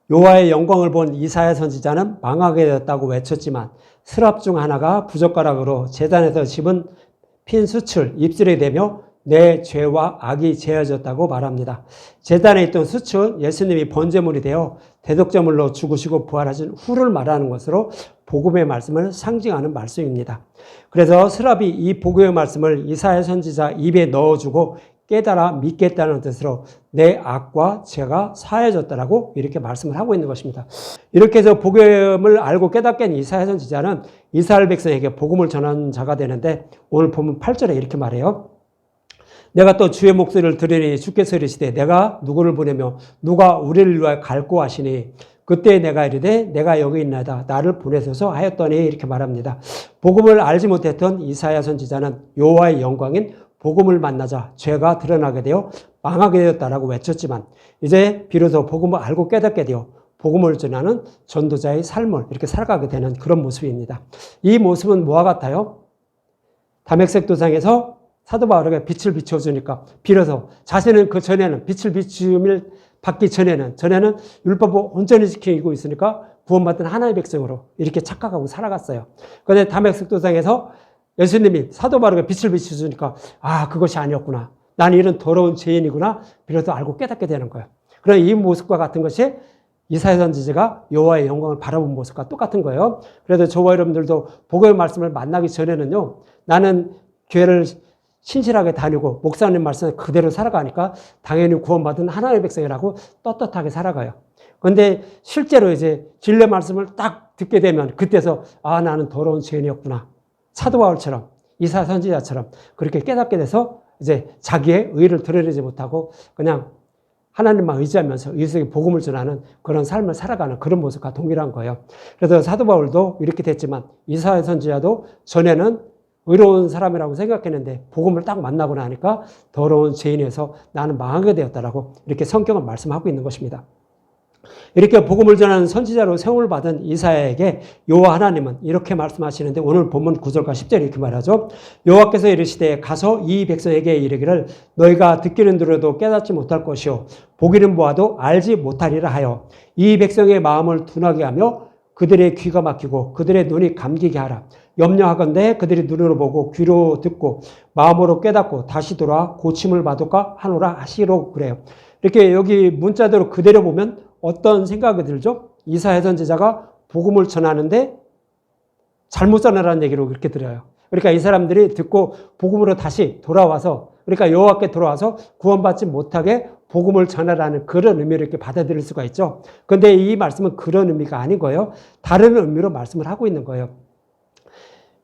여호와의 영광을 본 이사야 선지자는 망하게 되었다고 외쳤지만 스랍 중 하나가 부젓가락으로 제단에서 집은 핀 수출 입술에 대며 내 죄와 악이 제어졌다고 말합니다. 제단에 있던 수출, 예수님이 번제물이 되어 대속제물로 죽으시고 부활하신 후를 말하는 것으로 복음의 말씀을 상징하는 말씀입니다. 그래서 스랍이 이 복음의 말씀을 이사야 선지자 입에 넣어주고 깨달아 믿겠다는 뜻으로 내 악과 죄가 사해졌다라고 이렇게 말씀을 하고 있는 것입니다. 이렇게 해서 복음을 알고 깨닫게 된 이사야 선지자는 이스라엘 백성에게 복음을 전하는 자가 되는데 오늘 보면 8절에 이렇게 말해요. 내가 또 주의 목소리를 들으니 주께서 이르시되 내가 누구를 보내며 누가 우리를 위하여 갈고 하시니 그때 내가 이르되 내가 여기 있나이다 나를 보내소서 하였더니 이렇게 말합니다. 복음을 알지 못했던 이사야 선지자는 여호와의 영광인 복음을 만나자 죄가 드러나게 되어 망하게 되었다라고 외쳤지만 이제 비로소 복음을 알고 깨닫게 되어 복음을 전하는 전도자의 삶을 이렇게 살아가게 되는 그런 모습입니다. 이 모습은 뭐와 같아요? 다메섹 도상에서 사도 바울에게 빛을 비춰주니까 비로소 자신은 그 전에는 빛을 비춤을 받기 전에는 율법을 온전히 지키고 있으니까 구원받은 하나님의 백성으로 이렇게 착각하고 살아갔어요. 그런데 다메섹 도상에서 예수님이 사도 바울에게 빛을 비춰주니까 아 그것이 아니었구나. 나는 이런 더러운 죄인이구나. 비로소 알고 깨닫게 되는 거예요. 그런 이 모습과 같은 것이 이사야 선지자가 여호와의 영광을 바라본 모습과 똑같은 거예요. 그래서 저와 여러분들도 복음의 말씀을 만나기 전에는요. 나는 교회를 신실하게 다니고 목사님 말씀을 그대로 살아가니까 당연히 구원받은 하나님의 백성이라고 떳떳하게 살아가요. 그런데 실제로 이제 진리 말씀을 딱 듣게 되면 그때서 아 나는 더러운 죄인이었구나. 사도 바울처럼 이사야 선지자처럼 그렇게 깨닫게 돼서 이제 자기의 의를 드러내지 못하고 그냥 하나님만 의지하면서 이웃에게 복음을 전하는 그런 삶을 살아가는 그런 모습과 동일한 거예요. 그래서 사도 바울도 이렇게 됐지만 이사야 선지자도 전에는 의로운 사람이라고 생각했는데 복음을 딱 만나고 나니까 더러운 죄인에서 나는 망하게 되었다라고 이렇게 성경은 말씀하고 있는 것입니다. 이렇게 복음을 전하는 선지자로 세움을 받은 이사야에게 여호와 하나님은 이렇게 말씀하시는데 오늘 본문 9절과 10절에 이렇게 말하죠. 여호와께서 이르시되 가서 이 백성에게 이르기를 너희가 듣기는 들어도 깨닫지 못할 것이요 보기는 보아도 알지 못하리라 하여 이 백성의 마음을 둔하게 하며 그들의 귀가 막히고 그들의 눈이 감기게 하라. 염려하건대 그들이 눈으로 보고 귀로 듣고 마음으로 깨닫고 다시 돌아와 고침을 받을까 하노라 하시로 그래요. 이렇게 여기 문자대로 그대로 보면 어떤 생각이 들죠? 이사야 선지자가 복음을 전하는데 잘못 전하라는 얘기로 그렇게 들어요. 그러니까 이 사람들이 듣고 복음으로 다시 돌아와서 그러니까 여호와께 돌아와서 구원받지 못하게 복음을 전하라는 그런 의미를 이렇게 받아들일 수가 있죠. 그런데 이 말씀은 그런 의미가 아닌 거예요. 다른 의미로 말씀을 하고 있는 거예요.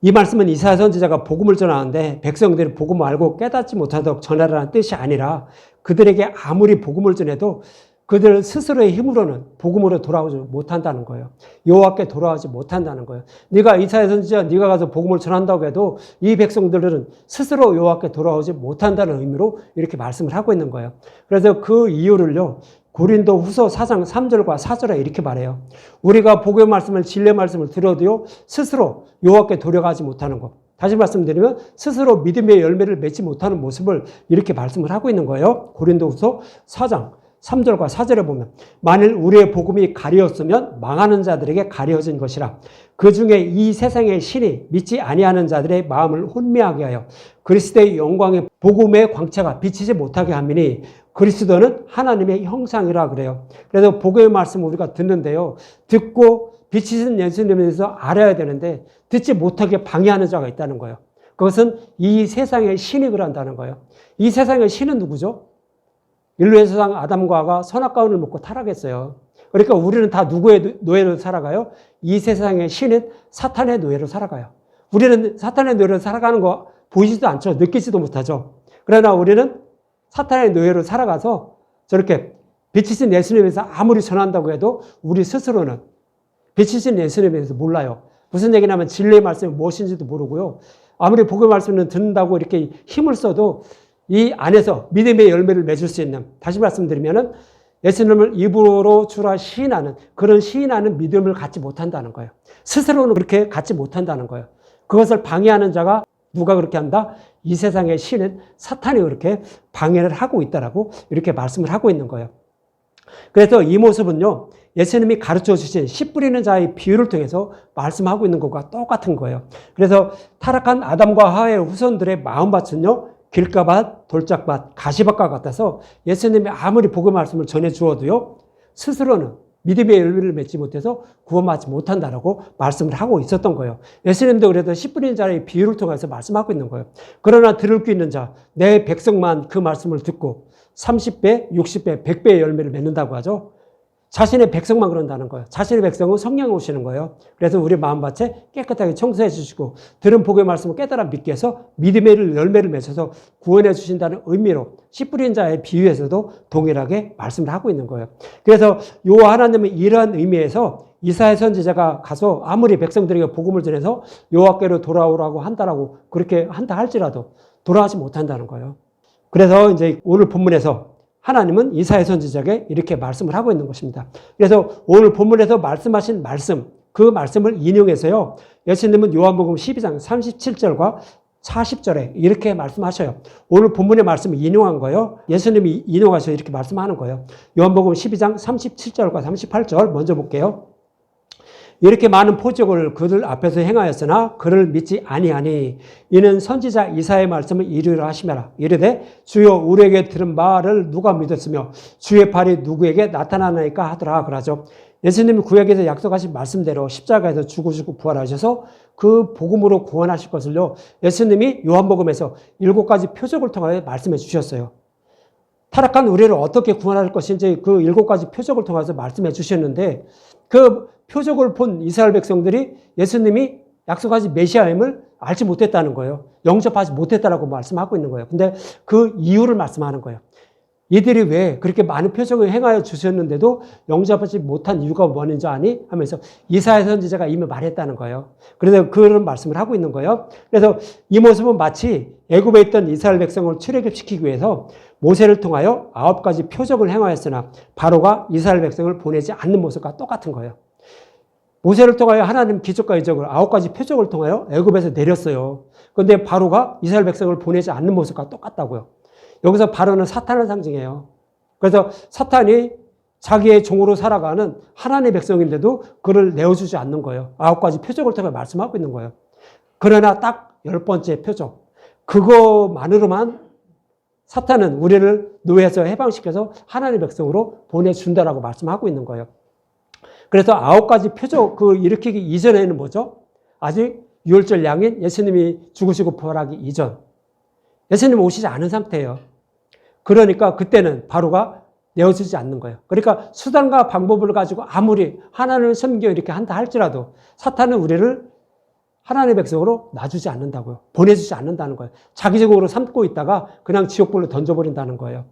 이 말씀은 이사야 선지자가 복음을 전하는데 백성들이 복음을 알고 깨닫지 못하도록 전하라는 뜻이 아니라 그들에게 아무리 복음을 전해도 그들 스스로의 힘으로는 복음으로 돌아오지 못한다는 거예요. 여호와께 돌아오지 못한다는 거예요. 네가 이사야 선지자 네가 가서 복음을 전한다고 해도 이 백성들은 스스로 여호와께 돌아오지 못한다는 의미로 이렇게 말씀을 하고 있는 거예요. 그래서 그 이유를요. 고린도후서 4장 3절과 4절에 이렇게 말해요. 우리가 복음의 말씀을 진리의 말씀을 들어도요. 스스로 여호와께 돌아가지 못하는 것. 다시 말씀드리면 스스로 믿음의 열매를 맺지 못하는 모습을 이렇게 말씀을 하고 있는 거예요. 고린도후서 4장 3절과 4절에 보면 만일 우리의 복음이 가리었으면 망하는 자들에게 가려진 것이라 그 중에 이 세상의 신이 믿지 아니하는 자들의 마음을 혼미하게 하여 그리스도의 영광의 복음의 광채가 비치지 못하게 함이니 그리스도는 하나님의 형상이라 그래요. 그래서 복음의 말씀을 우리가 듣는데요. 듣고 비치신 예수님에 대해서 알아야 되는데 듣지 못하게 방해하는 자가 있다는 거예요. 그것은 이 세상의 신이 그런다는 거예요. 이 세상의 신은 누구죠? 인류의 조상 아담과 하와가 선악과를 먹고 타락했어요. 그러니까 우리는 다 누구의 노예로 살아가요? 이 세상의 신은 사탄의 노예로 살아가요. 우리는 사탄의 노예로 살아가는 거 보이지도 않죠. 느끼지도 못하죠. 그러나 우리는 사탄의 노예로 살아가서 저렇게 빛이신 예수님에 대해서 아무리 전한다고 해도 우리 스스로는 빛이신 예수님에 대해서 몰라요. 무슨 얘기냐면 진리의 말씀이 무엇인지도 모르고요. 아무리 복음의 말씀을 듣는다고 이렇게 힘을 써도 이 안에서 믿음의 열매를 맺을 수 있는, 다시 말씀드리면은 예수님을 입으로 주라 시인하는 그런 시인하는 믿음을 갖지 못한다는 거예요. 스스로는 그렇게 갖지 못한다는 거예요. 그것을 방해하는 자가 누가 그렇게 한다? 이 세상의 신은 사탄이 그렇게 방해를 하고 있다라고 이렇게 말씀을 하고 있는 거예요. 그래서 이 모습은요, 예수님이 가르쳐 주신 씨 뿌리는 자의 비유를 통해서 말씀하고 있는 것과 똑같은 거예요. 그래서 타락한 아담과 하와의 후손들의 마음밭은요, 길가밭, 돌짝밭, 가시밭과 같아서 예수님이 아무리 복음 말씀을 전해 주어도요, 스스로는 믿음의 열매를 맺지 못해서 구원받지 못한다라고 말씀을 하고 있었던 거예요. 예수님도 그래도 씨 뿌리는 자의 비유를 통해서 말씀하고 있는 거예요. 그러나 들을 귀 있는 자, 내 백성만 그 말씀을 듣고 30배, 60배, 100배의 열매를 맺는다고 하죠. 자신의 백성만 그런다는 거예요. 자신의 백성은 성령이 오시는 거예요. 그래서 우리 마음밭에 깨끗하게 청소해 주시고 들은 복의 말씀을 깨달아 믿게 해서 믿음의 열매를 맺어서 구원해 주신다는 의미로 씨 뿌린 자의 비유에서도 동일하게 말씀을 하고 있는 거예요. 그래서 요 하나님은 이러한 의미에서 이사야 선지자가 가서 아무리 백성들에게 복음을 전해서 여호와께로 돌아오라고 한다라고 그렇게 한다 할지라도 돌아가지 못한다는 거예요. 그래서 이제 오늘 본문에서 하나님은 이사야 선지자에게 이렇게 말씀을 하고 있는 것입니다. 그래서 오늘 본문에서 말씀하신 말씀, 그 말씀을 인용해서요, 예수님은 요한복음 12장 37절과 40절에 이렇게 말씀하셔요. 오늘 본문의 말씀을 인용한 거예요. 예수님이 인용하셔서 이렇게 말씀하는 거예요. 요한복음 12장 37절과 38절 먼저 볼게요. 이렇게 많은 표적을 그들 앞에서 행하였으나 그를 믿지 아니하니 이는 선지자 이사야의 말씀을 이루려 하심이라. 이르되 주여 우리에게 들은 말을 누가 믿었으며 주의 팔이 누구에게 나타나나이까 하더라 그러죠. 예수님이 구약에서 약속하신 말씀대로 십자가에서 죽으시고 부활하셔서 그 복음으로 구원하실 것을요, 예수님이 요한복음에서 7가지 표적을 통하여 말씀해 주셨어요. 타락한 우리를 어떻게 구원할 것인지 그 7가지 표적을 통해서 말씀해 주셨는데, 그 표적을 본 이스라엘 백성들이 예수님이 약속하신 메시아임을 알지 못했다는 거예요. 영접하지 못했다라고 말씀하고 있는 거예요. 근데 그 이유를 말씀하는 거예요. 이들이 왜 그렇게 많은 표적을 행하여 주셨는데도 영접하지 못한 이유가 뭐는지 아니? 하면서 이사야 선지자가 이미 말했다는 거예요. 그래서 그런 말씀을 하고 있는 거예요. 그래서 이 모습은 마치 애굽에 있던 이스라엘 백성을 출애굽시키기 위해서 모세를 통하여 9가지 표적을 행하였으나 바로가 이스라엘 백성을 보내지 않는 모습과 똑같은 거예요. 모세를 통하여 하나님 기적과 이적을 9가지 표적을 통하여 애굽에서 내렸어요. 그런데 바로가 이스라엘 백성을 보내지 않는 모습과 똑같다고요. 여기서 바로는 사탄을 상징해요. 그래서 사탄이 자기의 종으로 살아가는 하나님의 백성인데도 그를 내어주지 않는 거예요. 9가지 표적을 통해 말씀하고 있는 거예요. 그러나 딱 10번째 표적, 그거만으로만 사탄은 우리를 노예에서 해방시켜서 하나님의 백성으로 보내준다라고 말씀하고 있는 거예요. 그래서 9가지 표적 그 일으키기 이전에는 뭐죠? 아직 유월절 양인 예수님이 죽으시고 부활하기 이전, 예수님 오시지 않은 상태예요. 그러니까 그때는 바로가 내어주지 않는 거예요. 그러니까 수단과 방법을 가지고 아무리 하나님을 섬겨 이렇게 한다 할지라도 사탄은 우리를 하나님의 백성으로 놔주지 않는다고요. 보내주지 않는다는 거예요. 자기적으로 삼고 있다가 그냥 지옥불로 던져버린다는 거예요.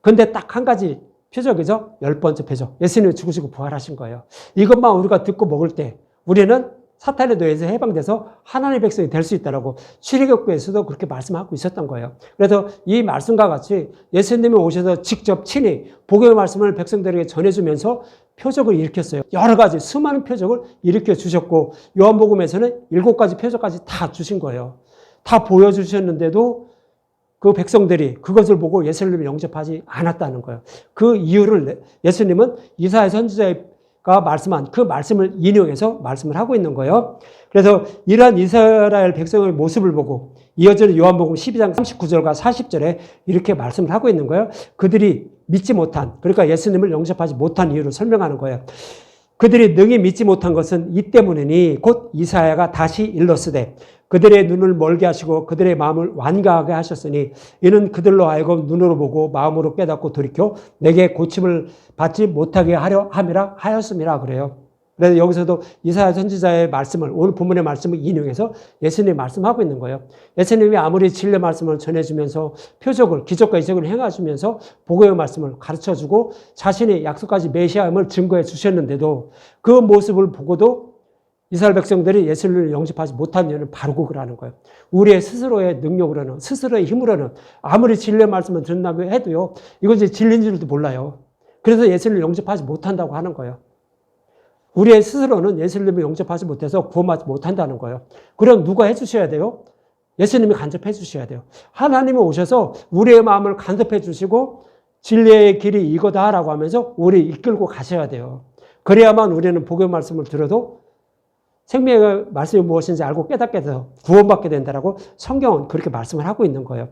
근데 딱 한 가지 표적이죠. 10번째 표적. 예수님이 죽으시고 부활하신 거예요. 이것만 우리가 듣고 먹을 때 우리는 사탄의 노예에서 해방돼서 하나님의 백성이 될 수 있다라고 출애굽기에서도 그렇게 말씀하고 있었던 거예요. 그래서 이 말씀과 같이 예수님이 오셔서 직접 친히 복음의 말씀을 백성들에게 전해주면서 표적을 일으켰어요. 여러 가지 수많은 표적을 일으켜 주셨고 요한복음에서는 7가지 표적까지 다 주신 거예요. 다 보여주셨는데도 그 백성들이 그것을 보고 예수님을 영접하지 않았다는 거예요. 그 이유를 예수님은 이사야 선지자가 말씀한 그 말씀을 인용해서 말씀을 하고 있는 거예요. 그래서 이러한 이스라엘 백성의 모습을 보고 이어지는 요한복음 12장 39절과 40절에 이렇게 말씀을 하고 있는 거예요. 그들이 믿지 못한, 그러니까 예수님을 영접하지 못한 이유를 설명하는 거예요. 그들이 능히 믿지 못한 것은 이 때문이니 곧 이사야가 다시 일렀으되 그들의 눈을 멀게 하시고 그들의 마음을 완고하게 하셨으니 이는 그들로 하여금 눈으로 보고 마음으로 깨닫고 돌이켜 내게 고침을 받지 못하게 하려 함이라 하였음이라 그래요. 그래서 여기서도 이사야 선지자의 말씀을, 오늘 본문의 말씀을 인용해서 예수님이 말씀하고 있는 거예요. 예수님이 아무리 진리의 말씀을 전해주면서 표적을, 기적과 이적을 행하시면서 복음의 말씀을 가르쳐주고 자신이 약속까지 메시아임을 증거해 주셨는데도 그 모습을 보고도 이스라엘 백성들이 예수를 영접하지 못한 이유는 바로 그거라는 거예요. 우리의 스스로의 능력으로는, 스스로의 힘으로는 아무리 진리의 말씀을 듣는다고 해도요, 이것이 진리인 줄도 몰라요. 그래서 예수를 영접하지 못한다고 하는 거예요. 우리의 스스로는 예수님을 영접하지 못해서 구원받지 못한다는 거예요. 그럼 누가 해주셔야 돼요? 예수님이 간섭해 주셔야 돼요. 하나님이 오셔서 우리의 마음을 간섭해 주시고 진리의 길이 이거다라고 하면서 우리 이끌고 가셔야 돼요. 그래야만 우리는 복음의 말씀을 들어도 생명의 말씀이 무엇인지 알고 깨닫게 돼서 구원받게 된다라고 성경은 그렇게 말씀을 하고 있는 거예요.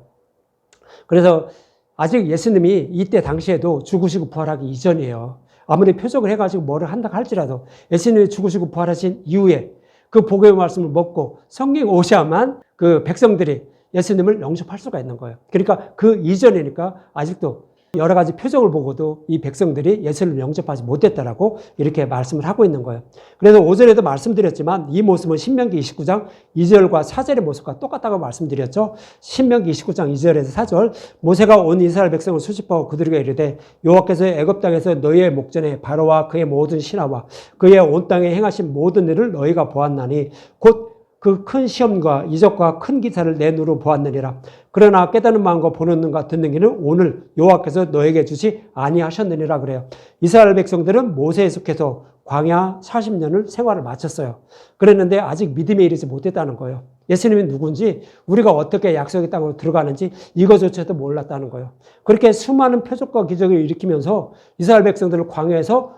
그래서 아직 예수님이 이때 당시에도 죽으시고 부활하기 이전이에요. 아무리 표적을 해가지고 뭐를 한다 할지라도 예수님이 죽으시고 부활하신 이후에 그 복음의 말씀을 먹고 성경이 오셔야만 그 백성들이 예수님을 영접할 수가 있는 거예요. 그러니까 그 이전이니까 아직도 여러 가지 표적을 보고도 이 백성들이 예수님을 영접하지 못했다라고 이렇게 말씀을 하고 있는 거예요. 그래서 오전에도 말씀드렸지만 이 모습은 신명기 29장 2절과 4절의 모습과 똑같다고 말씀드렸죠. 신명기 29장 2절에서 4절 모세가 온 이스라엘 백성을 수집하고 그들에게 이르되 여호와께서 애굽 땅에서 너희의 목전에 바로와 그의 모든 신하와 그의 온 땅에 행하신 모든 일을 너희가 보았나니 곧 그 큰 시험과 이적과 큰 기사를 내 눈으로 보았느니라. 그러나 깨닫는 마음과 보는 눈과 듣는 귀는 오늘 여호와께서 너에게 주시 아니하셨느니라 그래요. 이스라엘 백성들은 모세에 속해서 광야 40년을 생활을 마쳤어요. 그랬는데 아직 믿음에 이르지 못했다는 거예요. 예수님이 누군지, 우리가 어떻게 약속의 땅으로 들어가는지 이거조차도 몰랐다는 거예요. 그렇게 수많은 표적과 기적을 일으키면서 이스라엘 백성들을 광야에서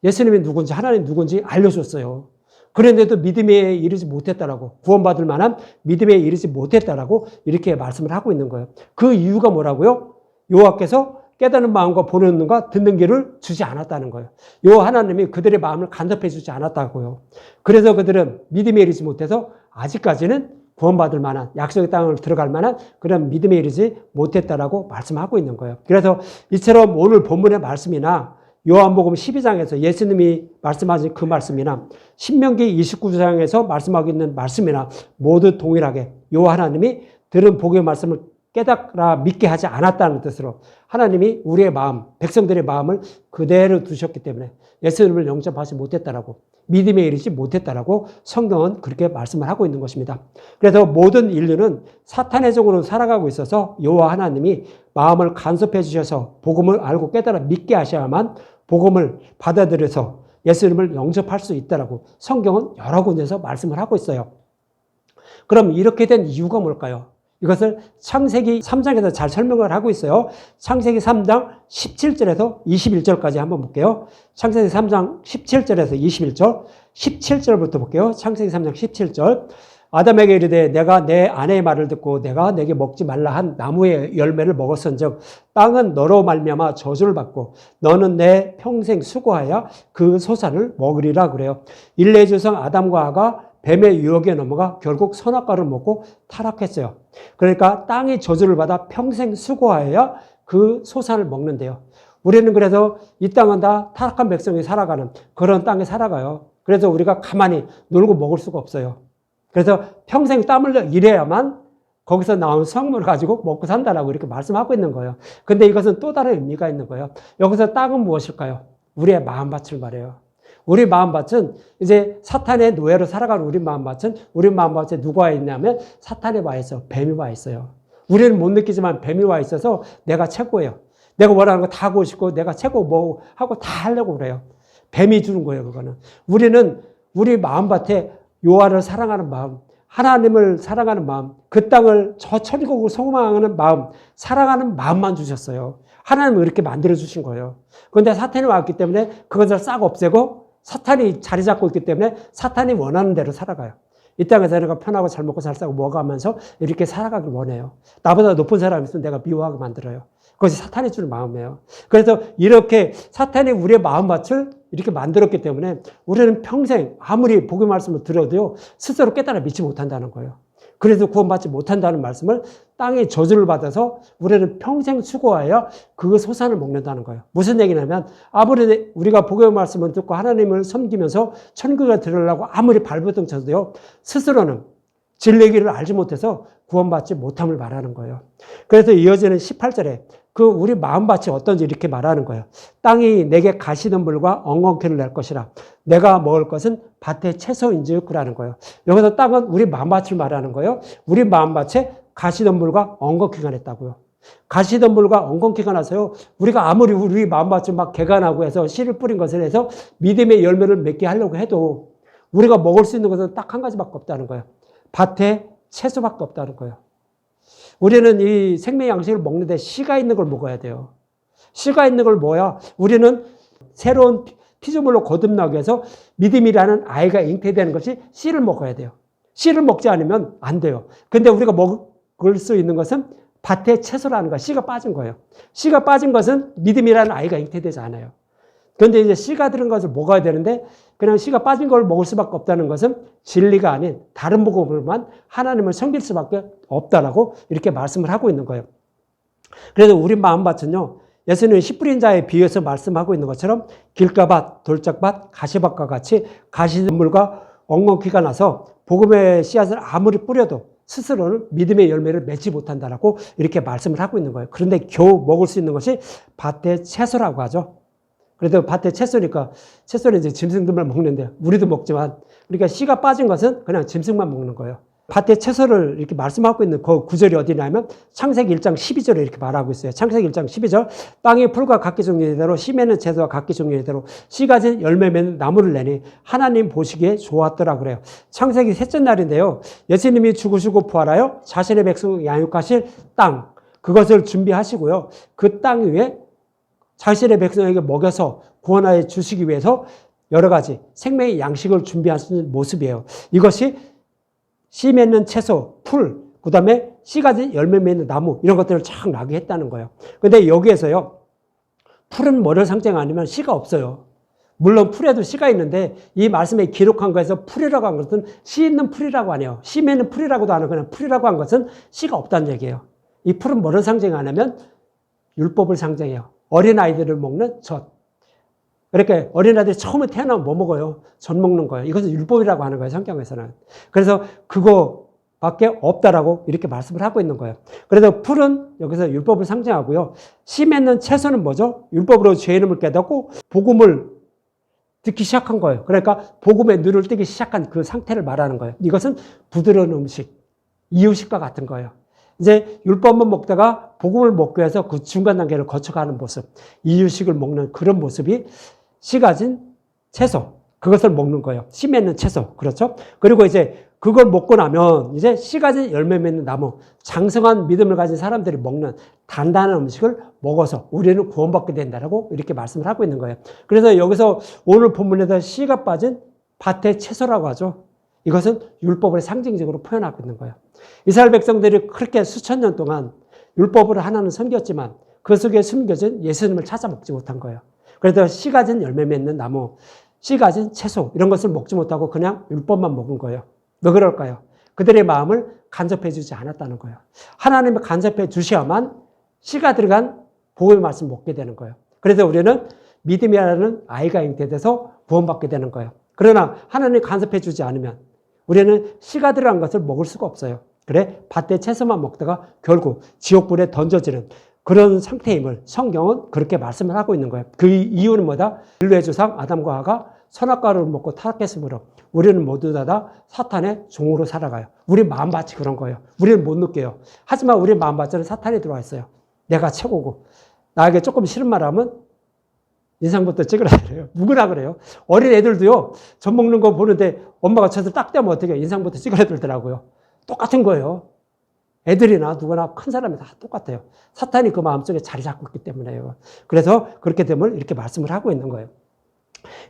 예수님이 누군지, 하나님 누군지 알려줬어요. 그런데도 믿음에 이르지 못했다라고, 구원받을 만한 믿음에 이르지 못했다라고 이렇게 말씀을 하고 있는 거예요. 그 이유가 뭐라고요? 여호와께서 깨닫는 마음과 보는 눈과 듣는 귀를 주지 않았다는 거예요. 요 하나님이 그들의 마음을 간섭해 주지 않았다고요. 그래서 그들은 믿음에 이르지 못해서 아직까지는 구원받을 만한, 약속의 땅을 들어갈 만한 그런 믿음에 이르지 못했다라고 말씀하고 있는 거예요. 그래서 이처럼 오늘 본문의 말씀이나 요한복음 12장에서 예수님이 말씀하신 그 말씀이나 신명기 29장에서 말씀하고 있는 말씀이나 모두 동일하게 요 하나님이 들은 복음의 말씀을 깨닫라 믿게 하지 않았다는 뜻으로 하나님이 우리의 마음, 백성들의 마음을 그대로 두셨기 때문에 예수님을 영접하지 못했다라고, 믿음에 이르지 못했다라고 성경은 그렇게 말씀을 하고 있는 것입니다. 그래서 모든 인류는 사탄의 종으로 살아가고 있어서 여호와 하나님이 마음을 간섭해 주셔서 복음을 알고 깨달아 믿게 하셔야만 복음을 받아들여서 예수님을 영접할 수 있다라고 성경은 여러 군데서 말씀을 하고 있어요. 그럼 이렇게 된 이유가 뭘까요? 이것을 창세기 3장에서 잘 설명을 하고 있어요. 창세기 3장 17절에서 21절까지 한번 볼게요. 창세기 3장 17절에서 21절, 17절부터 볼게요. 창세기 3장 17절. 아담에게 이르되 내가 내 아내의 말을 듣고 내가 내게 먹지 말라 한 나무의 열매를 먹었은즉 땅은 너로 말미암아 저주를 받고 너는 내 평생 수고하여 그 소산을 먹으리라 그래요. 일레 조상 아담과 하가 뱀의 유혹에 넘어가 결국 선악과를 먹고 타락했어요. 그러니까 땅이 저주를 받아 평생 수고하여 그 소산을 먹는데요. 우리는 그래서 이 땅은 다 타락한 백성이 살아가는 그런 땅에 살아가요. 그래서 우리가 가만히 놀고 먹을 수가 없어요. 그래서 평생 땀을 일해야만 거기서 나온 수확물을 가지고 먹고 산다라고 이렇게 말씀하고 있는 거예요. 근데 이것은 또 다른 의미가 있는 거예요. 여기서 땅은 무엇일까요? 우리의 마음밭을 말해요. 우리 마음밭은 이제 사탄의 노예로 살아가는 우리 마음밭에 누가 와 있냐면 사탄에 와 있어요. 뱀이 와 있어요. 우리는 못 느끼지만 뱀이 와 있어서 내가 최고예요. 내가 원하는 거 다 하고 싶고 내가 최고 뭐 하고 다 하려고 그래요. 뱀이 주는 거예요. 그거는. 우리는 우리 마음밭에 여호와를 사랑하는 마음, 하나님을 사랑하는 마음, 그 땅을 저 천국을 소망하는 마음, 사랑하는 마음만 주셨어요. 하나님은 이렇게 만들어 주신 거예요. 그런데 사탄이 왔기 때문에 그것을 싹 없애고 사탄이 자리 잡고 있기 때문에 사탄이 원하는 대로 살아가요. 이 땅에서 내가 편하고 잘 먹고 잘 싸고 먹어가면서 이렇게 살아가길 원해요. 나보다 높은 사람이 있으면 내가 미워하게 만들어요. 그것이 사탄이 주는 마음이에요. 그래서 이렇게 사탄이 우리의 마음밭을 이렇게 만들었기 때문에 우리는 평생 아무리 복음의 말씀을 들어도요 스스로 깨달아 믿지 못한다는 거예요. 그래서 구원받지 못한다는 말씀을 땅에 저주를 받아서 우리는 평생 수고하여 그 소산을 먹는다는 거예요. 무슨 얘기냐면 아무리 우리가 복음의 말씀을 듣고 하나님을 섬기면서 천국에 들으려고 아무리 발버둥 쳐도요 스스로는 진리의 길을 알지 못해서 구원받지 못함을 말하는 거예요. 그래서 이어지는 18절에 그 우리 마음밭이 어떤지 이렇게 말하는 거예요. 땅이 내게 가시덤불과 엉겅퀴를 낼 것이라. 내가 먹을 것은 밭의 채소인즉 그라는 거예요. 여기서 땅은 우리 마음밭을 말하는 거예요. 우리 마음밭에 가시덤불과 엉겅퀴가 냈다고요. 가시덤불과 엉겅퀴가 나서요. 우리가 아무리 우리 마음밭을 막 개간하고 해서 씨를 뿌린 것을 해서 믿음의 열매를 맺게 하려고 해도 우리가 먹을 수 있는 것은 딱 한 가지밖에 없다는 거예요. 밭에 채소밖에 없다는 거예요. 우리는 이 생명 양식을 먹는데 씨가 있는 걸 먹어야 돼요. 씨가 있는 걸 먹어야 우리는 새로운 피조물로 거듭나기 위해서 믿음이라는 아이가 잉태되는 것이 씨를 먹어야 돼요. 씨를 먹지 않으면 안 돼요. 근데 우리가 먹을 수 있는 것은 밭의 채소라는 거야. 씨가 빠진 거예요. 씨가 빠진 것은 믿음이라는 아이가 잉태되지 않아요. 그런데 이제 씨가 들은 것을 먹어야 되는데 그냥 씨가 빠진 걸 먹을 수밖에 없다는 것은 진리가 아닌 다른 복음으로만 하나님을 섬길 수밖에 없다라고 이렇게 말씀을 하고 있는 거예요. 그래서 우리 마음밭은요, 예수님은 씨 뿌린 자에 비유해서 말씀하고 있는 것처럼 길가밭, 돌짝밭, 가시밭과 같이 가시물과 엉겅퀴가 나서 복음의 씨앗을 아무리 뿌려도 스스로는 믿음의 열매를 맺지 못한다라고 이렇게 말씀을 하고 있는 거예요. 그런데 겨우 먹을 수 있는 것이 밭의 채소라고 하죠. 그래도 밭의 채소니까 채소는 이제 짐승들만 먹는데 우리도 먹지만 그러니까 씨가 빠진 것은 그냥 짐승만 먹는 거예요. 밭의 채소를 이렇게 말씀하고 있는 그 구절이 어디냐면 창세기 1장 12절에 이렇게 말하고 있어요. 창세기 1장 12절 땅의 풀과 각기 종류의 대로 씨 맺는 채소와 각기 종류의 대로 씨 가진 열매 맺는 나무를 내니 하나님 보시기에 좋았더라 그래요. 창세기 셋째 날인데요. 예수님이 죽으시고 부활하여 자신의 백성 양육하실 땅 그것을 준비하시고요. 그 땅 위에 자신의 백성에게 먹여서 구원하여 주시기 위해서 여러 가지 생명의 양식을 준비하시는 모습이에요. 이것이 씨 맺는 채소, 풀, 그 다음에 씨 가진 열매 맺는 나무 이런 것들을 쫙 나게 했다는 거예요. 근데 여기에서요. 풀은 뭐를 상징하냐면 씨가 없어요. 물론 풀에도 씨가 있는데 이 말씀에 기록한 거에서 풀이라고 한 것은 씨 있는 풀이라고 하네요. 씨 맺는 풀이라고도 안 하고 그냥 풀이라고 한 것은 씨가 없다는 얘기예요. 이 풀은 뭐를 상징하냐면 율법을 상징해요. 어린아이들을 먹는 젖. 그러니까 어린아이들이 처음에 태어나면 뭐 먹어요? 젖 먹는 거예요. 이것은 율법이라고 하는 거예요. 성경에서는. 그래서 그거밖에 없다라고 이렇게 말씀을 하고 있는 거예요. 그래서 풀은 여기서 율법을 상징하고요. 씨 맺는 채소는 뭐죠? 율법으로 죄 이름을 깨닫고 복음을 듣기 시작한 거예요. 그러니까 복음에 눈을 뜨기 시작한 그 상태를 말하는 거예요. 이것은 부드러운 음식, 이유식과 같은 거예요. 이제 율법만 먹다가 복음을 먹기 위해서 그 중간 단계를 거쳐가는 모습, 이유식을 먹는 그런 모습이 씨 가진 채소, 그것을 먹는 거예요. 씨 맺는 채소, 그렇죠? 그리고 이제 그걸 먹고 나면 이제 씨 가진 열매 맺는 나무, 장성한 믿음을 가진 사람들이 먹는 단단한 음식을 먹어서 우리는 구원받게 된다라고 이렇게 말씀을 하고 있는 거예요. 그래서 여기서 오늘 본문에서 씨가 빠진 밭의 채소라고 하죠. 이것은 율법을 상징적으로 표현하고 있는 거예요. 이스라엘 백성들이 그렇게 수천 년 동안 율법으로 하나는 섬겼지만 그 속에 숨겨진 예수님을 찾아 먹지 못한 거예요. 그래서 씨 가진 열매 맺는 나무, 씨 가진 채소 이런 것을 먹지 못하고 그냥 율법만 먹은 거예요. 왜 그럴까요? 그들의 마음을 간섭해 주지 않았다는 거예요. 하나님을 간섭해 주셔야만 씨가 들어간 복음의 말씀을 먹게 되는 거예요. 그래서 우리는 믿음이라는 아이가 잉태돼서 구원받게 되는 거예요. 그러나 하나님이 간섭해 주지 않으면 우리는 씨가 들어간 것을 먹을 수가 없어요. 그래 밭의 채소만 먹다가 결국 지옥불에 던져지는 그런 상태임을 성경은 그렇게 말씀을 하고 있는 거예요. 그 이유는 뭐다? 인류의 조상 아담과 하와가 선악과를 먹고 타락했으므로 우리는 모두 다 사탄의 종으로 살아가요. 우리 마음밭이 그런 거예요. 우리는 못 느껴요. 하지만 우리 마음밭에는 사탄이 들어와 있어요. 내가 최고고 나에게 조금 싫은 말 하면 인상부터 찍으라 그래요. 누구나 그래요. 어린 애들도요. 젖 먹는 거 보는데 엄마가 젖을 딱 떼면 어떻게 해요? 인상부터 찍으라 들더라고요. 똑같은 거예요. 애들이나 누구나 큰 사람이 다 똑같아요. 사탄이 그 마음속에 자리 잡고 있기 때문에요. 그래서 그렇게 되면 이렇게 말씀을 하고 있는 거예요.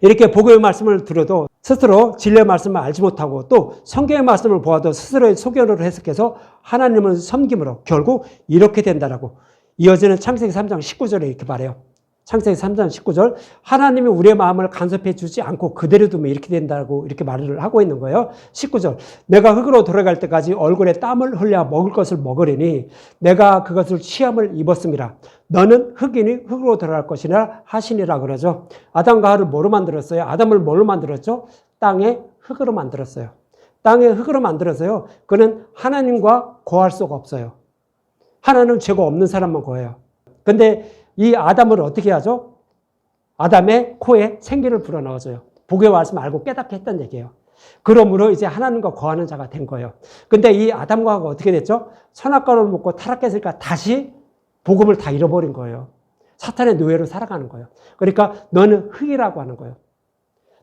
이렇게 복음의 말씀을 들어도 스스로 진리의 말씀을 알지 못하고 또 성경의 말씀을 보아도 스스로의 소견으로 해석해서 하나님을 섬김으로 결국 이렇게 된다라고 이어지는 창세기 3장 19절에 이렇게 말해요. 창세기 3장 19절 하나님이 우리의 마음을 간섭해 주지 않고 그대로 두면 이렇게 된다고 이렇게 말을 하고 있는 거예요. 19절 내가 흙으로 돌아갈 때까지 얼굴에 땀을 흘려 먹을 것을 먹으리니 내가 그것을 취함을 입었음이라. 너는 흙이니 흙으로 돌아갈 것이라 하시니라 그러죠. 아담과 하와를 뭐로 만들었어요? 아담을 뭘로 만들었죠? 땅의 흙으로 만들었어요. 땅의 흙으로 만들었어요. 그는 하나님과 거할 수가 없어요. 하나님 죄가 없는 사람만 거해요. 근데 이 아담을 어떻게 하죠? 아담의 코에 생기를 불어넣어줘요. 복의 말씀을 알고 깨닫게 했다는 얘기예요. 그러므로 이제 하나님과 거하는 자가 된 거예요. 근데 이 아담과 하와가 어떻게 됐죠? 선악과를 먹고 타락했으니까 다시 복음을 다 잃어버린 거예요. 사탄의 노예로 살아가는 거예요. 그러니까 너는 흙이라고 하는 거예요.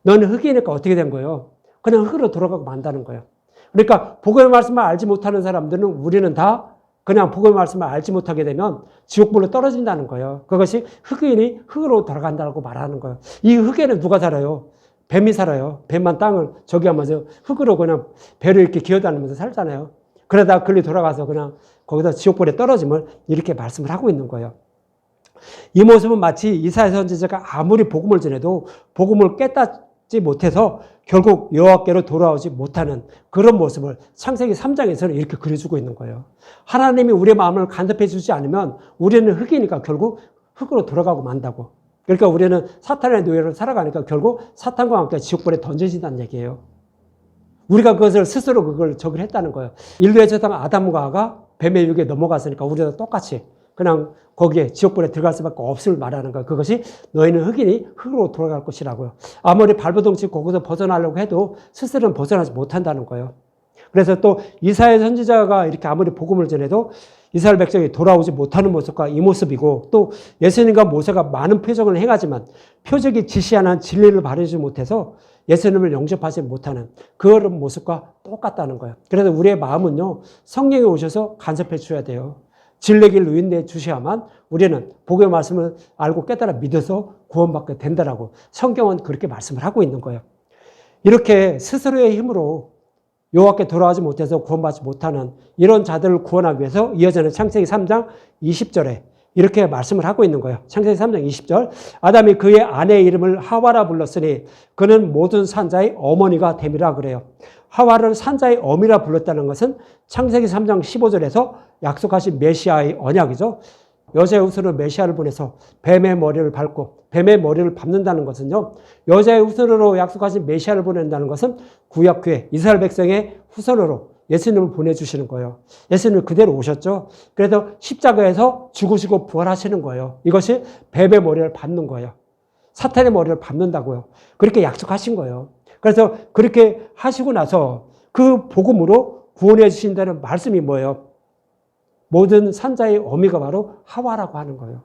너는 흙이니까 어떻게 된 거예요? 그냥 흙으로 돌아가고 만다는 거예요. 그러니까 복음의 말씀을 알지 못하는 사람들은 우리는 다 그냥 복음의 말씀을 알지 못하게 되면 지옥불로 떨어진다는 거예요. 그것이 흑인이 흙으로 돌아간다고 말하는 거예요. 이 흙에는 누가 살아요? 뱀이 살아요. 뱀만 땅을 저기 하면서 흙으로 그냥 배를 이렇게 기어다니면서 살잖아요. 그러다 글리 돌아가서 그냥 거기다 지옥불에 떨어짐을 이렇게 말씀을 하고 있는 거예요. 이 모습은 마치 이사야 선지자가 아무리 복음을 전해도 복음을 깨닫지 못해서 결국 여호와께로 돌아오지 못하는 그런 모습을 창세기 3장에서는 이렇게 그려주고 있는 거예요. 하나님이 우리의 마음을 간섭해 주지 않으면 우리는 흙이니까 결국 흙으로 돌아가고 만다고. 그러니까 우리는 사탄의 노예로 살아가니까 결국 사탄과 함께 지옥불에 던져진다는 얘기예요. 우리가 그것을 스스로 그걸 저기를 했다는 거예요. 인류의 조상 아담과 하가 뱀의 유혹에 넘어갔으니까 우리도 똑같이 그냥 거기에 지옥불에 들어갈 수밖에 없을 말하는 거예요. 그것이 너희는 흑인이 흙으로 돌아갈 것이라고요. 아무리 발버둥 치고 거기서 벗어나려고 해도 스스로는 벗어나지 못한다는 거예요. 그래서 또 이사야 선지자가 이렇게 아무리 복음을 전해도 이스라엘 백성이 돌아오지 못하는 모습과 이 모습이고, 또 예수님과 모세가 많은 표적을 행하지만 표적이 지시하는 진리를 발휘하지 못해서 예수님을 영접하지 못하는 그런 모습과 똑같다는 거예요. 그래서 우리의 마음은요, 성령이 오셔서 간섭해 주셔야 돼요. 진리의 길로 인도해 주셔야만 우리는 복음의 말씀을 알고 깨달아 믿어서 구원받게 된다라고 성경은 그렇게 말씀을 하고 있는 거예요. 이렇게 스스로의 힘으로 여호와께 돌아가지 못해서 구원받지 못하는 이런 자들을 구원하기 위해서 이어지는 창세기 3장 20절에 이렇게 말씀을 하고 있는 거예요. 창세기 3장 20절. 아담이 그의 아내의 이름을 하와라 불렀으니 그는 모든 산자의 어머니가 됨이라 그래요. 하와를 산자의 어미라 불렀다는 것은 창세기 3장 15절에서 약속하신 메시아의 언약이죠. 여자의 후손으로 메시아를 보내서 뱀의 머리를 밟고 뱀의 머리를 밟는다는 것은요, 여자의 후손으로 약속하신 메시아를 보낸다는 것은 구약교회 이스라엘 백성의 후손으로 예수님을 보내주시는 거예요. 예수님은 그대로 오셨죠. 그래서 십자가에서 죽으시고 부활하시는 거예요. 이것이 뱀의 머리를 밟는 거예요. 사탄의 머리를 밟는다고요. 그렇게 약속하신 거예요. 그래서 그렇게 하시고 나서 그 복음으로 구원해 주신다는 말씀이 뭐예요? 모든 산자의 어미가 바로 하와라고 하는 거예요.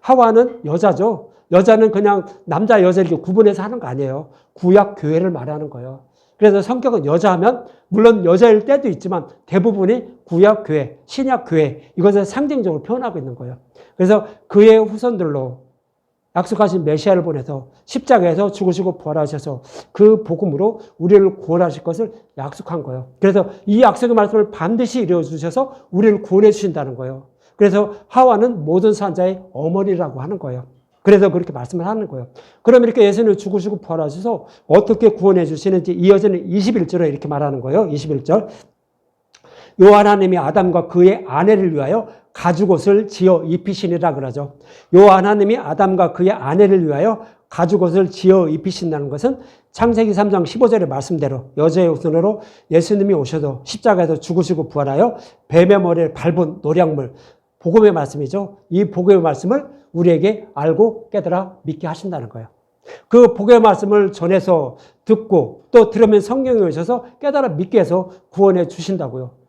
하와는 여자죠. 여자는 그냥 남자, 여자 이렇게 구분해서 하는 거 아니에요. 구약 교회를 말하는 거예요. 그래서 성격은 여자하면 물론 여자일 때도 있지만 대부분이 구약 교회, 신약 교회 이것을 상징적으로 표현하고 있는 거예요. 그래서 그의 후손들로 약속하신 메시아를 보내서 십자가에서 죽으시고 부활하셔서 그 복음으로 우리를 구원하실 것을 약속한 거예요. 그래서 이 약속의 말씀을 반드시 이루어주셔서 우리를 구원해 주신다는 거예요. 그래서 하와는 모든 산자의 어머니라고 하는 거예요. 그래서 그렇게 말씀을 하는 거예요. 그럼 이렇게 예수님을 죽으시고 부활하셔서 어떻게 구원해 주시는지 이어지는 21절에 이렇게 말하는 거예요. 21절. 요 하나님이 아담과 그의 아내를 위하여 가죽옷을 지어 입히시니라 그러죠. 요 하나님이 아담과 그의 아내를 위하여 가죽옷을 지어 입히신다는 것은 창세기 3장 15절의 말씀대로 여자의 후손으로 예수님이 오셔서 십자가에서 죽으시고 부활하여 뱀의 머리를 밟은 노량물, 복음의 말씀이죠. 이 복음의 말씀을 우리에게 알고 깨달아 믿게 하신다는 거예요. 그 복음의 말씀을 전해서 듣고 또 들으면 성령이 오셔서 깨달아 믿게 해서 구원해 주신다고요.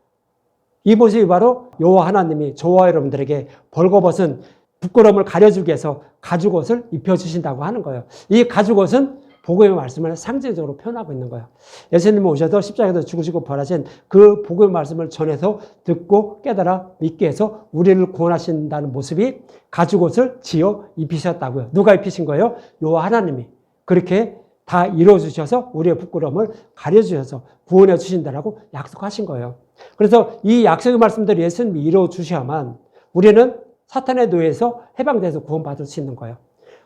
이 모습이 바로 여호와 하나님이 저와 여러분들에게 벌거벗은 부끄러움을 가려주기 위해서 가죽옷을 입혀주신다고 하는 거예요. 이 가죽옷은 복음의 말씀을 상징적으로 표현하고 있는 거예요. 예수님이 오셔서 십자가에서 죽으시고 부활하신 그 복음의 말씀을 전해서 듣고 깨달아 믿게 해서 우리를 구원하신다는 모습이 가죽옷을 지어 입히셨다고요. 누가 입히신 거예요? 여호와 하나님이. 그렇게 다 이루어주셔서 우리의 부끄러움을 가려주셔서 구원해 주신다라고 약속하신 거예요. 그래서 이 약속의 말씀대로 예수님이 이루어주셔야만 우리는 사탄의 노예에서 해방돼서 구원받을 수 있는 거예요.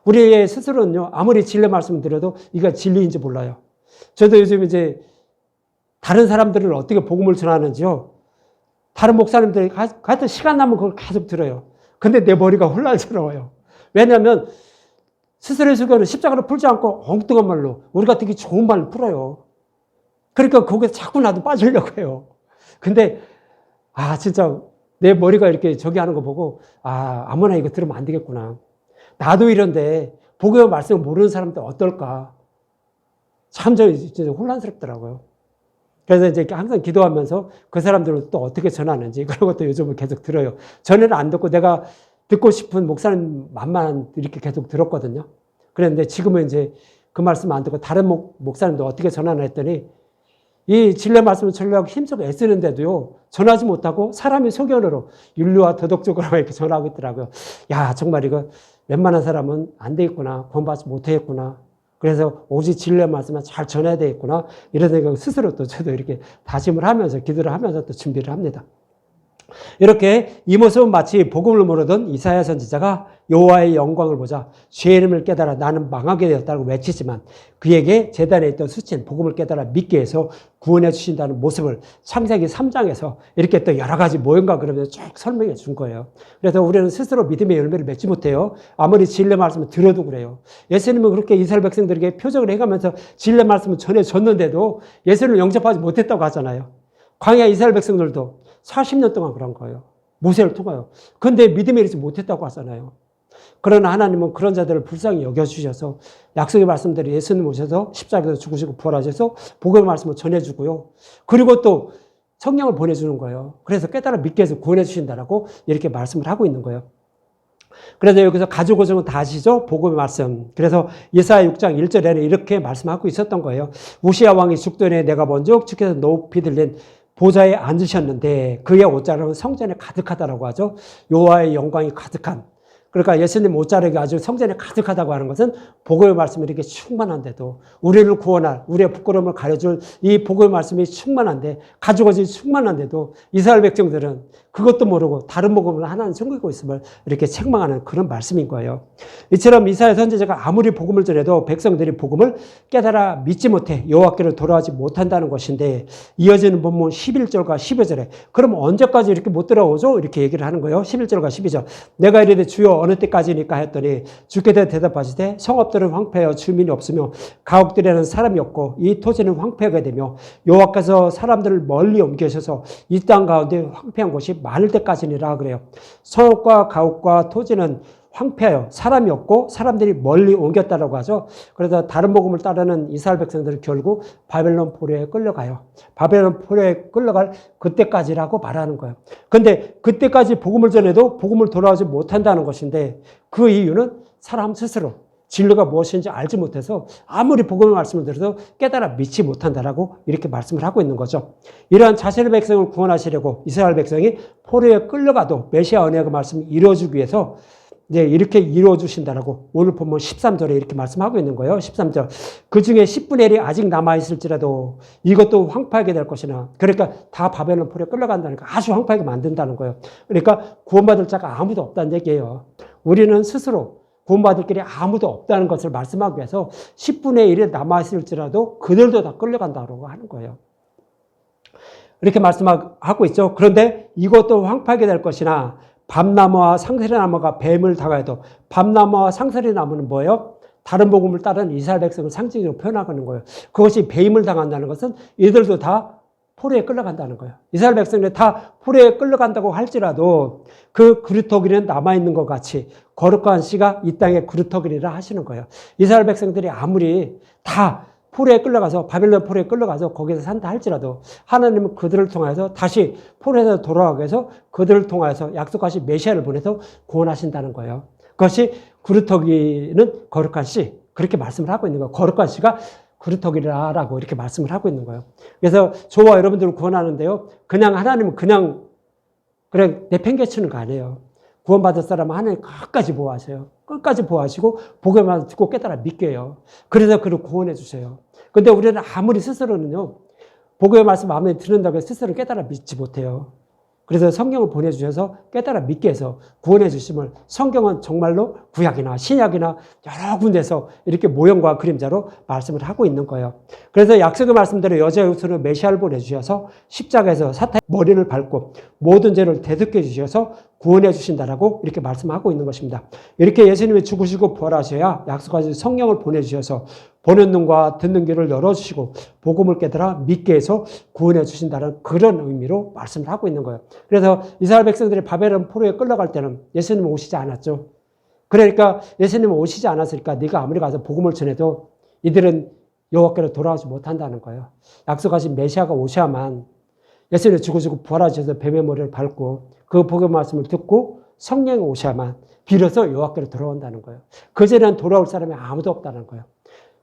우리의 스스로는요, 아무리 진리 말씀을 드려도 이게 진리인지 몰라요. 저도 요즘 이제 다른 사람들을 어떻게 복음을 전하는지요, 다른 목사님들이 하여튼 시간 나면 그걸 계속 들어요. 근데 내 머리가 혼란스러워요. 왜냐하면 스스로의 설교는 십자가를 풀지 않고 엉뚱한 말로 우리가 되게 좋은 말을 풀어요. 그러니까 거기에 자꾸 나도 빠지려고 해요. 근데 진짜 내 머리가 이렇게 저기 하는 거 보고 아무나 이거 들으면 안 되겠구나. 나도 이런데 복음의 말씀을 모르는 사람들 어떨까. 참 진짜 혼란스럽더라고요. 그래서 이제 항상 기도하면서 그 사람들을 또 어떻게 전하는지 그런 것도 요즘은 계속 들어요. 전에는 안 듣고 내가 듣고 싶은 목사님 말만 이렇게 계속 들었거든요. 그랬는데 지금은 이제 그 말씀 안 듣고 다른 목사님도 어떻게 전하나 했더니 이 진리 말씀을 전하려고 힘쓰고 애쓰는데도요, 전하지 못하고 사람이 소견으로 윤리와 도덕적으로 이렇게 전하고 있더라고요. 야, 정말 이거 웬만한 사람은 안 되겠구나. 구원받지 못하겠구나. 그래서 오직 진리의 말씀만 잘 전해야 되겠구나. 이런 생각 스스로 또 저도 이렇게 다짐을 하면서 기도를 하면서 또 준비를 합니다. 이렇게 이 모습은 마치 복음을 모르던 이사야 선지자가 여호와의 영광을 보자 죄의 이름을 깨달아 나는 망하게 되었다고 외치지만 그에게 제단에 있던 수치는 복음을 깨달아 믿게 해서 구원해 주신다는 모습을 창세기 3장에서 이렇게 또 여러 가지 모형과 그러면서 쭉 설명해 준 거예요. 그래서 우리는 스스로 믿음의 열매를 맺지 못해요. 아무리 진리 말씀을 들어도 그래요. 예수님은 그렇게 이스라엘 백성들에게 표적을 해가면서 진리 말씀을 전해줬는데도 예수님을 영접하지 못했다고 하잖아요. 광야 이스라엘 백성들도 40년 동안 그런 거예요. 모세를 통하여. 근데 믿음에 이르지 못했다고 하잖아요. 그러나 하나님은 그런 자들을 불쌍히 여겨주셔서 약속의 말씀대로 예수님 오셔서 십자가에서 죽으시고 부활하셔서 복음의 말씀을 전해주고요. 그리고 또 성령을 보내주는 거예요. 그래서 깨달아 믿게 해서 구원해 주신다라고 이렇게 말씀을 하고 있는 거예요. 그래서 여기서 가죽 오정은 다 아시죠? 복음의 말씀. 그래서 예사야 6장 1절에는 이렇게 말씀하고 있었던 거예요. 우시야 왕이 죽더니 내가 먼저 주께서 높이 들린 보좌에 앉으셨는데 그의 옷자락은 성전에 가득하다라고 하죠. 여호와의 영광이 가득한. 그러니까 예수님 옷자락이 아주 성전에 가득하다고 하는 것은 복음의 말씀이 이렇게 충만한데도 우리를 구원할 우리의 부끄러움을 가려줄 이 복음의 말씀이 충만한데 가지고지 충만한데도 이스라엘 백성들은 그것도 모르고 다른 복음을 하나는 숨기고 있음을 이렇게 책망하는 그런 말씀인 거예요. 이처럼 이사야 선지자가 아무리 복음을 전해도 백성들이 복음을 깨달아 믿지 못해 여호와께로 돌아오지 못한다는 것인데 이어지는 본문 11절과 12절에 그럼 언제까지 이렇게 못 돌아오죠? 이렇게 얘기를 하는 거예요. 11절과 12절. 내가 이르되 주여 어느 때까지니까 했더니 주께서 대답하시되 성읍들은 황폐하여 주민이 없으며 가옥들에는 사람이 없고 이 토지는 황폐하게 되며 여호와께서 사람들을 멀리 옮기셔서 이 땅 가운데 황폐한 곳이 많을 때까지니라 그래요. 성읍과 가옥과 토지는 황폐하여 사람이 없고 사람들이 멀리 옮겼다라고 하죠. 그래서 다른 복음을 따르는 이스라엘 백성들은 결국 바벨론 포로에 끌려가요. 바벨론 포로에 끌려갈 그때까지라고 말하는 거예요. 근데 그때까지 복음을 전해도 복음을 돌아오지 못한다는 것인데 그 이유는 사람 스스로 진리가 무엇인지 알지 못해서 아무리 복음의 말씀을 들어도 깨달아 믿지 못한다라고 이렇게 말씀을 하고 있는 거죠. 이러한 자신의 백성을 구원하시려고 이스라엘 백성이 포로에 끌려가도 메시아 언약의 말씀을 이루어주기 위해서 이제 이렇게 이루어주신다라고 오늘 본문 13절에 이렇게 말씀하고 있는 거예요. 13절. 그 중에 10분의 1이 아직 남아있을지라도 이것도 황폐하게 될 것이나 그러니까 다 바벨론 포로에 끌려간다니까 아주 황폐하게 만든다는 거예요. 그러니까 구원받을 자가 아무도 없다는 얘기예요. 우리는 스스로 구원받을 길이 아무도 없다는 것을 말씀하기 위해서 10분의 1이 남아있을지라도 그들도 다 끌려간다고 하는 거예요. 이렇게 말씀하고 있죠. 그런데 이것도 황폐하게 될 것이나 밤나무와 상서리나무가 뱀을 당하여도 밤나무와 상서리나무는 뭐예요? 다른 복음을 따른 이스라엘 백성을 상징적으로 표현하는 거예요. 그것이 뱀을 당한다는 것은 이들도 다 포로에 끌려간다는 거예요. 이스라엘 백성들이 다 포로에 끌려간다고 할지라도 그 그루터기는 남아있는 것 같이 거룩한 씨가 이 땅의 그루터기라 하시는 거예요. 이스라엘 백성들이 아무리 다 포로에 끌려가서 바벨론 포로에 끌려가서 거기서 산다 할지라도 하나님은 그들을 통해서 다시 포로에서 돌아가게 해서 그들을 통해서 약속하신 메시아를 보내서 구원하신다는 거예요. 그것이 그루터기는 거룩한 씨 그렇게 말씀을 하고 있는 거예요. 거룩한 씨가 그루터기라고 이렇게 말씀을 하고 있는 거예요. 그래서 저와 여러분들을 구원하는데요. 그냥 하나님은 그냥 내팽개치는 거 아니에요. 구원받을 사람은 하나님 끝까지 보호하세요. 끝까지 보호하시고 복음을 듣고 깨달아 믿게 해요. 그래서 그를 구원해 주세요. 근데 우리는 아무리 스스로는요. 복음의 말씀 마음에 드는다고 해서 스스로 깨달아 믿지 못해요. 그래서 성경을 보내주셔서 깨달아 믿게 해서 구원해 주심을 성경은 정말로 구약이나 신약이나 여러 군데서 이렇게 모형과 그림자로 말씀을 하고 있는 거예요. 그래서 약속의 말씀대로 여자의 후손으로 메시아를 보내주셔서 십자가에서 사탄의 머리를 밟고 모든 죄를 대속해 주셔서 구원해 주신다라고 이렇게 말씀하고 있는 것입니다. 이렇게 예수님이 죽으시고 부활하셔야 약속하신 성령을 보내주셔서 보는 눈과 듣는 귀를 열어주시고 복음을 깨달아 믿게 해서 구원해 주신다는 그런 의미로 말씀을 하고 있는 거예요. 그래서 이스라엘 백성들이 바벨론 포로에 끌려갈 때는 예수님은 오시지 않았죠. 그러니까 예수님은 오시지 않았으니까 네가 아무리 가서 복음을 전해도 이들은 여호와께로 돌아오지 못한다는 거예요. 약속하신 메시아가 오셔야만 예수님이 죽으시고 부활하셔서 뱀의 머리를 밟고 그 복음의 말씀을 듣고 성령이 오셔야만 비로소 여호와께로 돌아온다는 거예요. 그전에는 돌아올 사람이 아무도 없다는 거예요.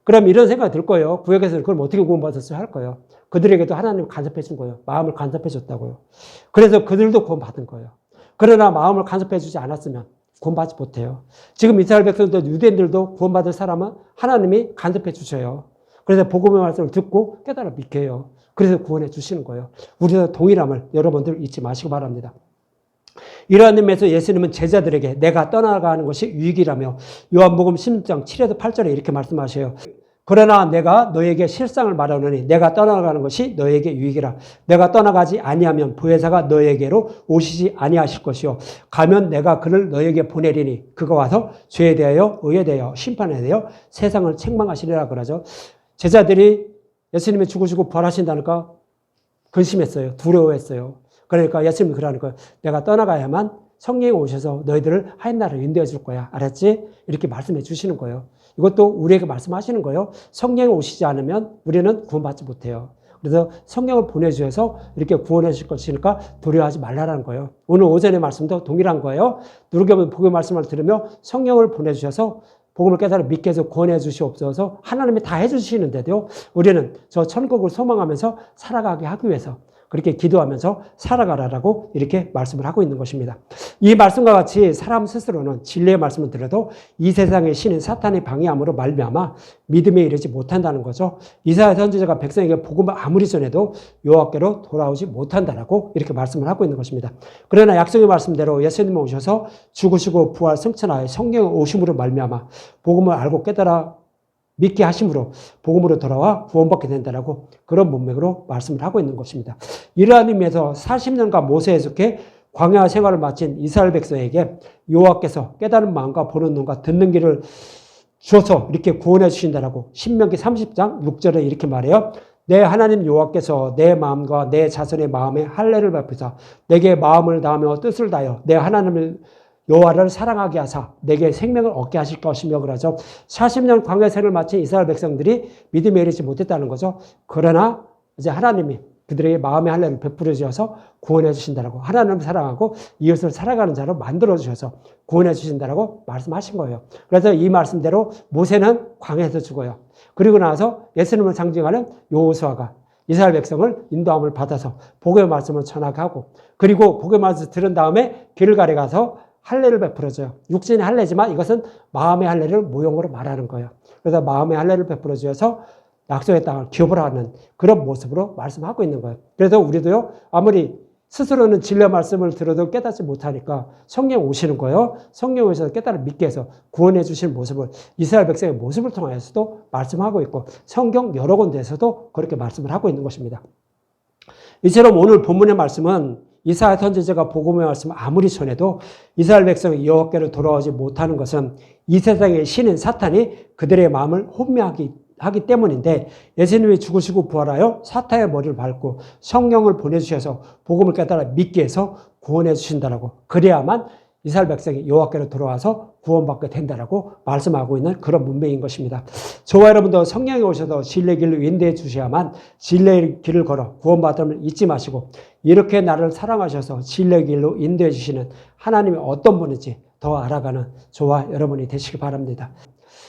그럼 이런 생각이 들 거예요. 구약에서는 그럼 어떻게 구원받았어야 할 거예요. 그들에게도 하나님 간섭해 준 거예요. 마음을 간섭해 줬다고요. 그래서 그들도 구원받은 거예요. 그러나 마음을 간섭해 주지 않았으면 구원받지 못해요. 지금 이스라엘 백성들, 유대인들도 구원받을 사람은 하나님이 간섭해 주셔요. 그래서 복음의 말씀을 듣고 깨달아 믿게 해요. 그래서 구원해 주시는 거예요. 우리도 동일함을 여러분들 잊지 마시기 바랍니다. 이러한 의미에서 예수님은 제자들에게 내가 떠나가는 것이 유익이라며 요한복음 16장 7에서 8절에 이렇게 말씀하셔요. 그러나 내가 너에게 실상을 말하노니 내가 떠나가는 것이 너에게 유익이라. 내가 떠나가지 아니하면 보혜사가 너에게로 오시지 아니하실 것이요. 가면 내가 그를 너에게 보내리니 그가 와서 죄에 대하여 의에 대하여 심판에 대하여 세상을 책망하시리라 그러죠. 제자들이 예수님이 죽으시고 부활하신다니까 근심했어요. 두려워했어요. 그러니까 예수님이 그러는 거예요. 내가 떠나가야만 성령이 오셔서 너희들을 하얀 나라로 인도해 줄 거야. 알았지? 이렇게 말씀해 주시는 거예요. 이것도 우리에게 말씀하시는 거예요. 성령이 오시지 않으면 우리는 구원받지 못해요. 그래서 성령을 보내주셔서 이렇게 구원해 주실 것이니까 두려워하지 말라는 거예요. 오늘 오전의 말씀도 동일한 거예요. 누르게면 복음의 말씀을 들으며 성령을 보내주셔서 복음을 깨달아 믿게 해서 구원해 주시옵소서. 하나님이 다 해주시는데도 우리는 저 천국을 소망하면서 살아가게 하기 위해서 그렇게 기도하면서 살아가라라고 이렇게 말씀을 하고 있는 것입니다. 이 말씀과 같이 사람 스스로는 진리의 말씀을 들어도 이 세상의 신인 사탄의 방해함으로 말미암아 믿음에 이르지 못한다는 거죠. 이사야 선지자가 백성에게 복음을 아무리 전해도 여호와께로 돌아오지 못한다라고 이렇게 말씀을 하고 있는 것입니다. 그러나 약속의 말씀대로 예수님이 오셔서 죽으시고 부활 승천하여 성령의 오심으로 말미암아 복음을 알고 깨달아 믿게 하심으로 복음으로 돌아와 구원받게 된다라고 그런 문맥으로 말씀을 하고 있는 것입니다. 이러한 의미에서 40년간 모세에 속해 광야 생활을 마친 이스라엘 백성에게 여호와께서 깨달은 마음과 보는 눈과 듣는 귀를 주어서 이렇게 구원해 주신다라고 신명기 30장 6절에 이렇게 말해요. 내 하나님 여호와께서 내 마음과 내 자손의 마음에 할례를 베푸사 내게 마음을 다하며 뜻을 다하여 내 하나님을 여호와를 사랑하게 하사 내게 생명을 얻게 하실 것이며 그러죠. 40년 광야 생을 마친 이스라엘 백성들이 믿음에 이르지 못했다는 거죠. 그러나 이제 하나님이 그들에게 마음의 할례를 베풀어 주셔서 구원해 주신다라고 하나님을 사랑하고 이웃을 살아가는 자로 만들어 주셔서 구원해 주신다라고 말씀하신 거예요. 그래서 이 말씀대로 모세는 광야에서 죽어요. 그리고 나서 예수님을 상징하는 여호수아가 이스라엘 백성을 인도함을 받아서 복음의 말씀을 전하게 하고 그리고 복음의 말씀을 들은 다음에 길갈에 가서 할례를 베풀어줘요. 육신의 할례지만 이것은 마음의 할례를 모형으로 말하는 거예요. 그래서 마음의 할례를 베풀어 주셔서 약속의 땅을 기업을 하는 그런 모습으로 말씀하고 있는 거예요. 그래서 우리도요, 아무리 스스로는 진리의 말씀을 들어도 깨닫지 못하니까 성령 오시는 거예요. 성령 오셔서 깨달아 믿게 해서 구원해 주시는 모습을 이스라엘 백성의 모습을 통하여서도 말씀하고 있고 성경 여러 군데에서도 그렇게 말씀을 하고 있는 것입니다. 이처럼 오늘 본문의 말씀은 이사야 선지자가 복음의 말씀을 아무리 전해도 이스라엘 백성이 여호와께로 돌아오지 못하는 것은 이 세상의 신인 사탄이 그들의 마음을 혼미하기 때문인데 예수님이 죽으시고 부활하여 사탄의 머리를 밟고 성령을 보내주셔서 복음을 깨달아 믿게 해서 구원해 주신다라고 그래야만 이스라엘 백성이 여호와께로 돌아와서 구원받게 된다라고 말씀하고 있는 그런 문맥인 것입니다. 저와 여러분도 성령이 오셔서 진리의 길로 인도해 주셔야만 진리의 길을 걸어 구원받음을 잊지 마시고 이렇게 나를 사랑하셔서 진리의 길로 인도해 주시는 하나님이 어떤 분인지 더 알아가는 저와 여러분이 되시기 바랍니다.